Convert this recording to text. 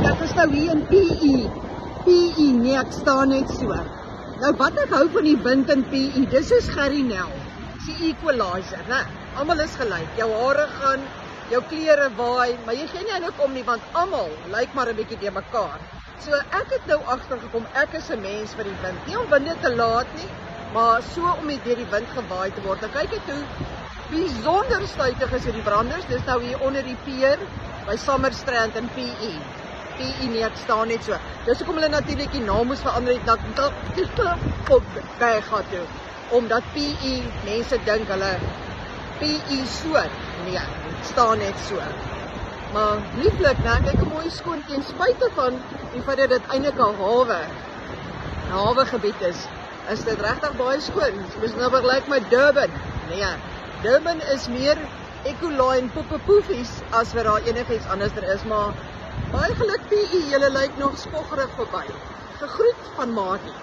Ek is nou hier in PE. PE, nee, ek staan net so. Nou wat ek hou van die wind in PE, dis soos Gerry Nel. Dis die equalizer, né? Almal is gelyk. Jou hare gaan, jou klere waai, maar jy gee nie eintlik om nie, want almal lyk maar 'n bietjie te mekaar. So ek het nou agtergekom, ek is 'n mens vir die wind. Nie om winde te laat nie, maar so om nie deur die wind gewaai te word. Nou kyk ek hoe besonder stuitig is hierdie branders. Dis nou hier onder die pier by Summerstrand in PE. PE, nee, ek staan net so. Dis hoekom hulle natuurlik die naam moes verander het dat op Berggat toe. Omdat PE, mense dink hulle PE so. Nee, ek staan net so. Maar lieflik, né? Kyk hoe mooi skoon ten spyte van die feit dat dit eintlik 'n hawegebied is dit regtig baie skoon. Dis nou vergelyk met Durban. Nee, Durban is meer ecoline poepepoefies as wat daar enigiets anders is, maar baie geluk PE, julle lyk nog spoggerig verby. Gegroet van Maatie.